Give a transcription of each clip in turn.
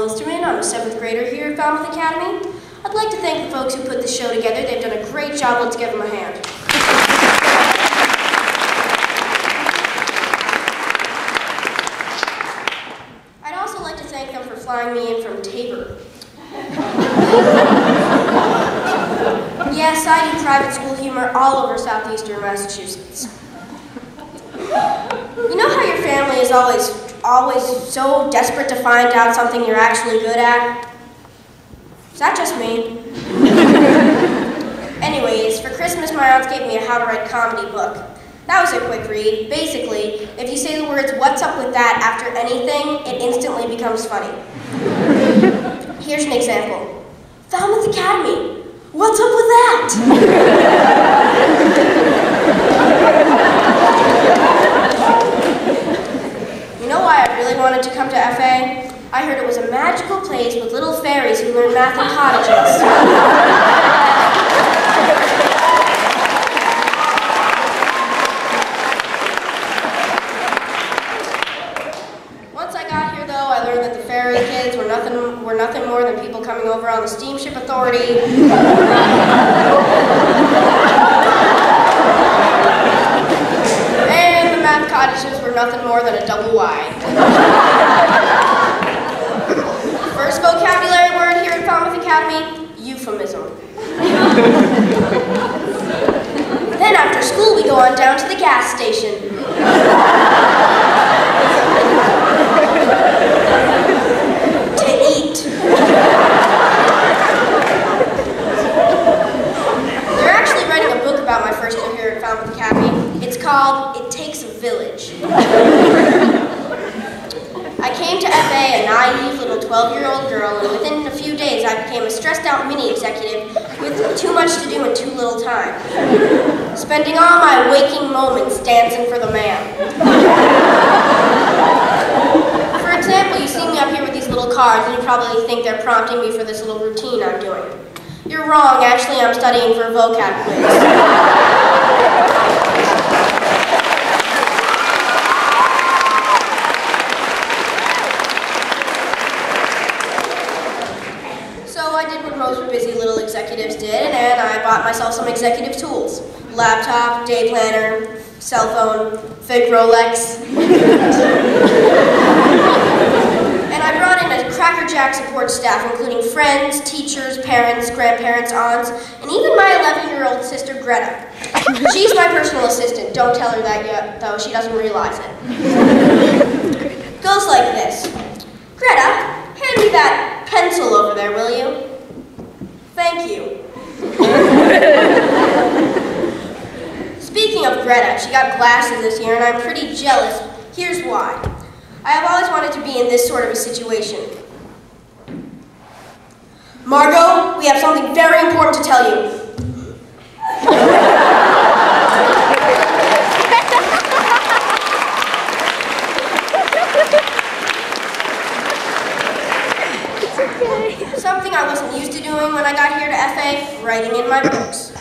Wilsterman. I'm a 7th grader here at Falmouth Academy. I'd like to thank the folks who put this show together. They've done a great job. Let's give them a hand. I'd also like to thank them for flying me in from Tabor. Yes, I do private school humor all over southeastern Massachusetts. You know how your family is always so desperate to find out something you're actually good at? Is that just me? Anyways, for Christmas, my aunts gave me a how to write comedy book. That was a quick read. Basically, if you say the words, "What's up with that?" after anything, it instantly becomes funny. Here's an example. Falmouth Academy, what's up with that? You know why I really wanted to come to FA? I heard it was a magical place with little fairies who learn math in cottages. Once I got here, though, I learned that the fairy kids were nothing more than people coming over on the Steamship Authority. And the math cottages were nothing more than a double Y. First vocabulary word here at Falmouth Academy, euphemism. Then after school, we go on down to the gas station. To eat. They're actually writing a book about my first year here at Falmouth Academy. It's called It Takes a Village. I came to FA a naive little 12-year-old girl, and within a few days I became a stressed-out mini-executive with too much to do and too little time, spending all my waking moments dancing for the man. For example, you see me up here with these little cards, and you probably think they're prompting me for this little routine I'm doing. You're wrong. Actually, I'm studying for a vocab quiz. Busy little executives did, and I bought myself some executive tools. Laptop, day planner, cell phone, fake Rolex. And I brought in a crackerjack support staff, including friends, teachers, parents, grandparents, aunts, and even my 11-year-old sister, Greta. She's my personal assistant. Don't tell her that yet, though. She doesn't realize it. Goes like this. Greta, hand me that pencil over there, will you? Thank you. Speaking of Greta, she got glasses this year, and I'm pretty jealous. Here's why. I have always wanted to be in this sort of a situation. Margot, we have something very important to tell you. Something I wasn't used to doing when I got here to FA, writing in my books.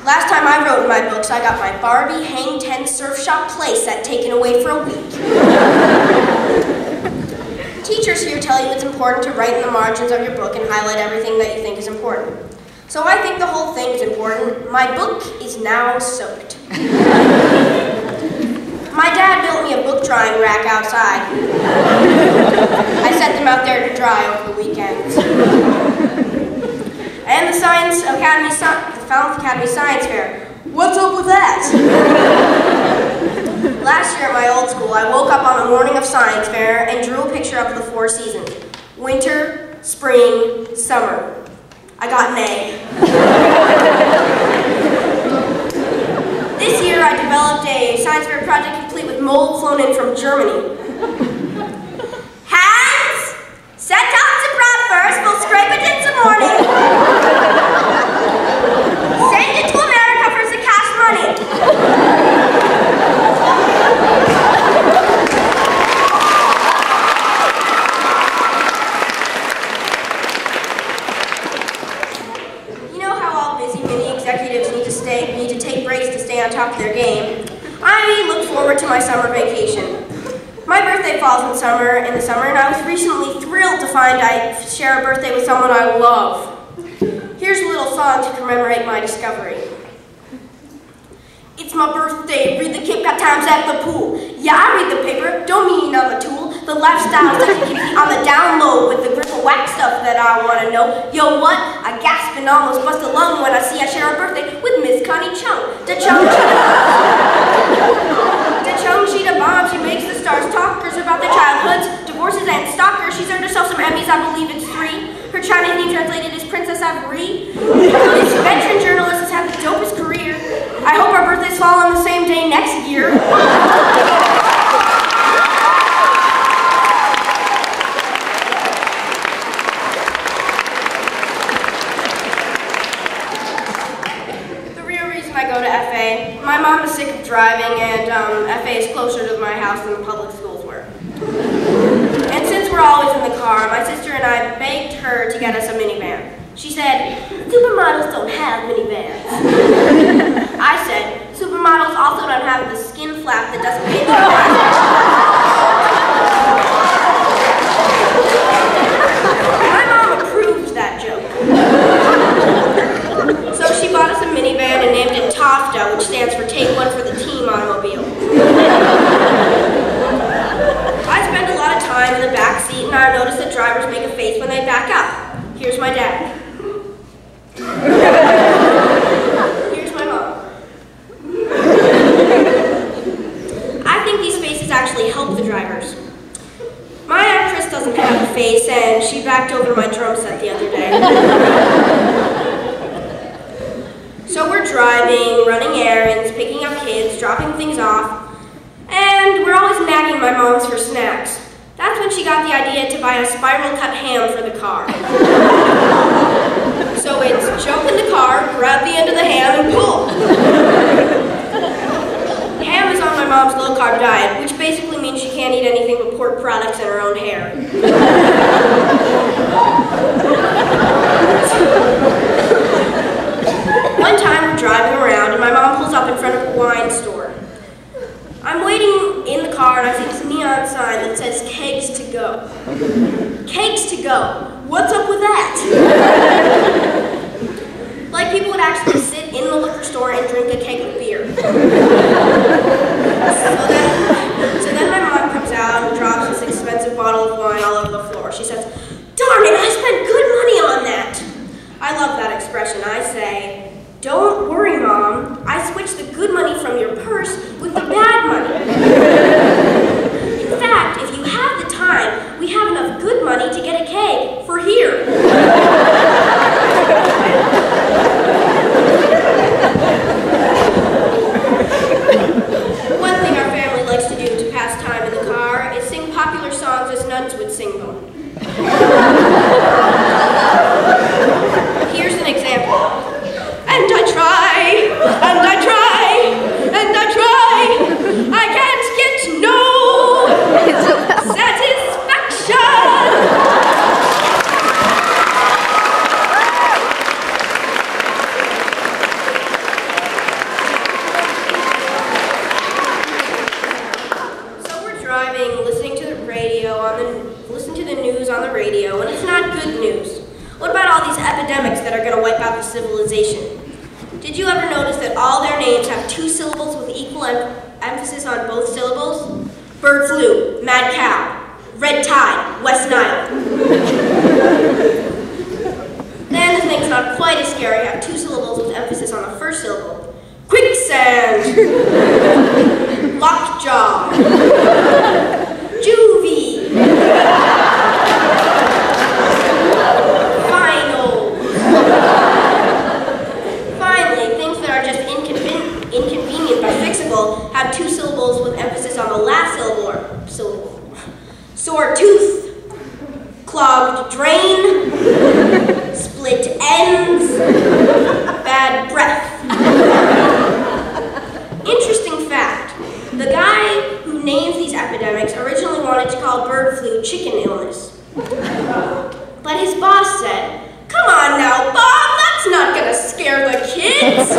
Last time I wrote in my books, I got my Barbie Hang 10 Surf Shop playset taken away for a week. Teachers here tell you it's important to write in the margins of your book and highlight everything that you think is important. So I think the whole thing is important. My book is now soaked. My dad built me a book drying rack outside. I set them out there to dry over the weekends. And the Falmouth Academy Science Fair. What's up with that? Last year at my old school, I woke up on the morning of Science Fair and drew a picture of the 4 seasons. Winter, spring, summer. I got an A. This year, I developed a science fair project complete with mold flown in from Germany. Hands, set up the broth first. We'll scrape it in some morning. Send it to America for the cash money. You know how all busy mini executives need to take breaks to stay on top of their game. I look forward to my summer vacation. My birthday falls in the summer, and I was recently thrilled to find I share a birthday with someone I love. Here's a little song to commemorate my discovery. It's my birthday, read the Cape Cod Times at the pool. Yeah, I read the paper, don't mean I'm a tool. The lifestyles that can keep me on the down low with the grip of wax stuff that I want to know. Yo, what? I gasp and almost bust a lung when I see I share a birthday with Miss Connie Chung. The Chung Cheetah bomb, she makes the stars talkers about their childhoods, divorces and stalkers. She's earned herself some Emmys, I believe it's 3. Her Chinese name translated is Princess Avery. This veteran journalist has had the dopest career. I hope our birthdays fall on the same day next year. The real reason I go to FA, my mom is sick of driving, and FA is closer to my house than the public schools were. And since we're always in the car, my sister and I begged her to get us a minivan. She said, supermodels don't have minivans. I said, supermodels also don't have the skin flap that doesn't fit the My mom approved that joke. So she bought us a minivan and named it TOFTA, which stands for Take One for the Team Automobile. I spend a lot of time in the back seat, and I've noticed that drivers make a face when they back up. Here's my dad. Here's my mom. I think these faces actually help the drivers. My Aunt Chris doesn't have a face, and she backed over my drum set the other day. So we're driving, running errands, picking up kids, dropping things off, and we're always nagging my moms for snacks. That's when she got the idea to buy a spiral cut ham for the car. So it's jump in the car, grab the end of the ham, and pull. Ham is on my mom's low-carb diet, which basically means she can't eat anything but pork products and her own hair. One time we're driving around, and my mom pulls up in front of a wine store. I'm waiting in the car, and I see this neon sign that says kegs to go. Kegs to go. What's up with that? Like people would actually sit in the liquor store and drink a keg of beer. So then my mom comes out and drops this expensive bottle of wine all over the floor. She says, "Darn it, I spent good money on that." I love that expression. I say, "Don't worry, Mom. I switched the good money from your purse with the bad money." In fact, if you have the time, we have enough good money to get a keg for here. One thing our family likes to do to pass time in the car is sing popular songs as nuns would sing them. Here's an example. And I try, and I try, and I try. I can't get no satisfaction. So we're driving, listening to the news on the radio, and it's not good news. What about all these epidemics that are going to wipe out the civilization? Did you ever notice that all their names have 2 syllables with equal emphasis on both syllables? Bird flu, mad cow, red tide, West Nile. Then the things not quite as scary have 2 syllables with emphasis on the first syllable. Quicksand, lockjaw, juvie. Inconvenient but fixable have 2 syllables with emphasis on the last syllable. Sore tooth, clogged drain, split ends, bad breath. Interesting fact, the guy who names these epidemics originally wanted to call bird flu chicken illness. But his boss said, "Come on now, Bob, that's not gonna scare the kids."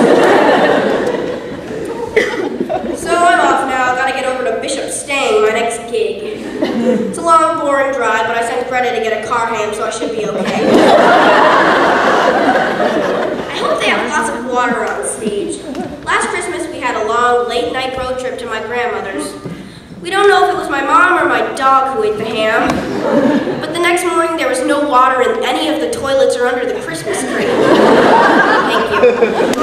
So I'm off now. Gotta get over to Bishop Stang, my next gig. started to get a car ham, so I should be okay. I hope they have lots of water on stage. Last Christmas, we had a long, late-night road trip to my grandmother's. We don't know if it was my mom or my dog who ate the ham, but the next morning there was no water in any of the toilets or under the Christmas tree. Thank you.